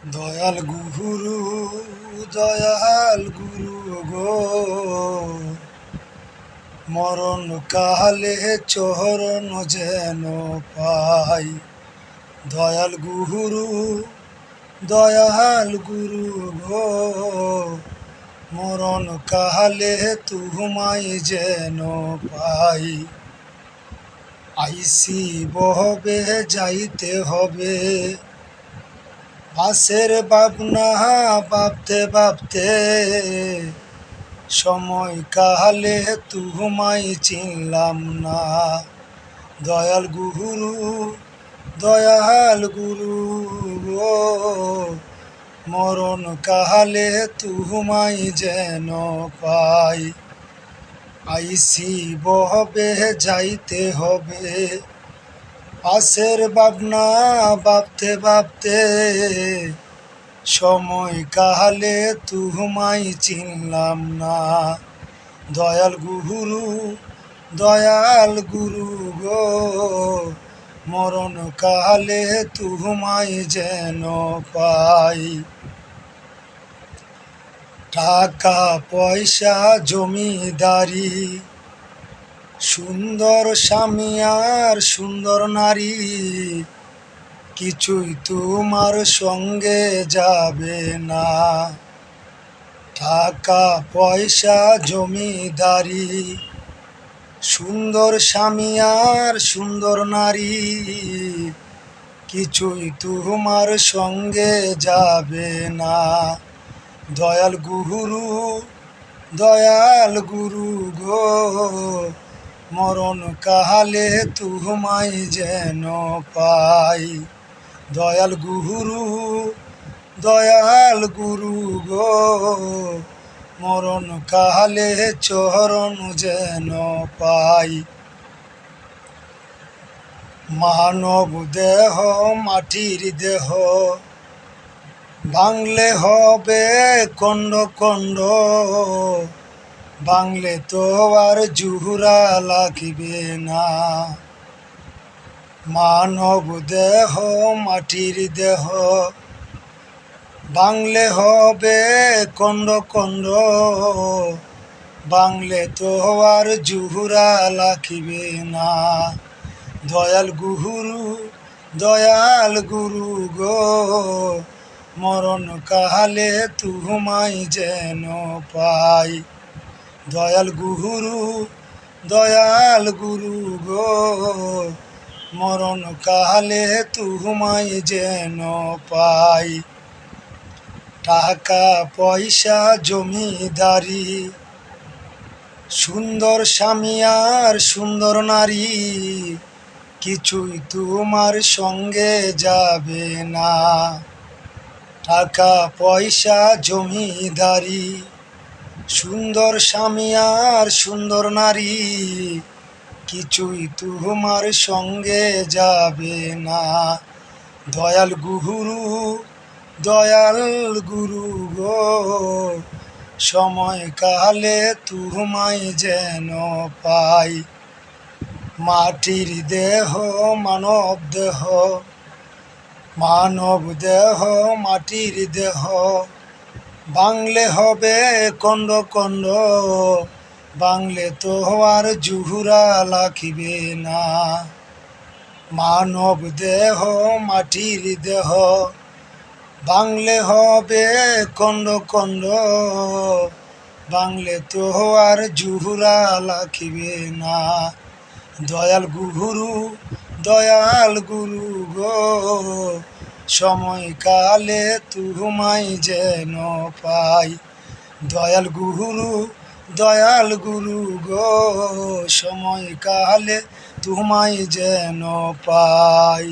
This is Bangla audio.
দয়াল গুরু দয়াল গুরু গো, মরণ কালে চরণ যেন পাই। দয়াল গুরু দয়াল গুরু গো, মরণ কালে তুমাই যেন পাই। আইসি বহবে যাইতে হবে, বাসের ভাবনা ভাবতে ভাবতে সময় কালে তুমাই চিনলাম না। দয়াল গুরু দয়াল গুরু গো, মরণ কালে তুমাই যেন পাই। আইসি বহবে যাইতে হবে, পাশের ভাবনা ভাবতে ভাবতে সময় কালে তুমাই চিনলাম না। দয়াল গুরু দয়াল গুরু গো, মরণ কালে তুমাই যেন পাই। টাকা পয়সা জমিদারি, সুন্দর স্বামী আর সুন্দর নারী, কিছুই তোমার সঙ্গে যাবে না। টাকা পয়সা জমিদারি, সুন্দর স্বামী আর সুন্দর নারী, কিছুই তোমার সঙ্গে যাবে না। দয়াল গুরু দয়াল গুরু গো, মরণ কালে তুমাই যেন পাই। দয়াল গুরু দয়াল গুরু গো, মরণ কালে চরণ যেন পাই। মানব দেহ মাটির দেহ, বাংলে হবে কণ্ড কণ্ড, বাংলে তো আর জুহুরা লাগিবে না। মানব দেহ মাটির দেহ, বাংলে হবে কণ্ড কণ্ড, বাংলে তো আর জুহুরা লাগিবে না। দয়াল গুরু দয়াল গুরু গো, মরণ কালে তুমাই যেন পাই। দয়াল গুরু দয়াল গুরু গো, মরণ কালে তুমাই যেন পাই। টাকা পয়সা জমিদারি, সুন্দর স্বামী আর সুন্দর নারী, কিছুই তোমার সঙ্গে যাবে না। টাকা পয়সা জমিদারি, সুন্দর স্বামী আর সুন্দর নারী, কিছুই তোমার সঙ্গে যাবে না। দয়াল গুরু দয়াল গুরু গো, সময় কালে তুমাই যেন পাই। মাটির দেহ মানব দেহ, মানব দেহ মাটির দেহ, বাংলে হবে কণ্ড কণ্ড, বাংলে তো আর জুহুরা লাগিবে না। মানব দেহ মাটির দেহ, বাংলে হবে কণ্ড কণ্ড, বাংলে তো আর জুহুরা লাগিবে না। দয়াল গুরু দয়াল গুরু গো, সময় কালে তুমাই যেন পাই। দয়াল গুরু দয়াল গুরু গো, সময় কালে তুমাই যেন পাই।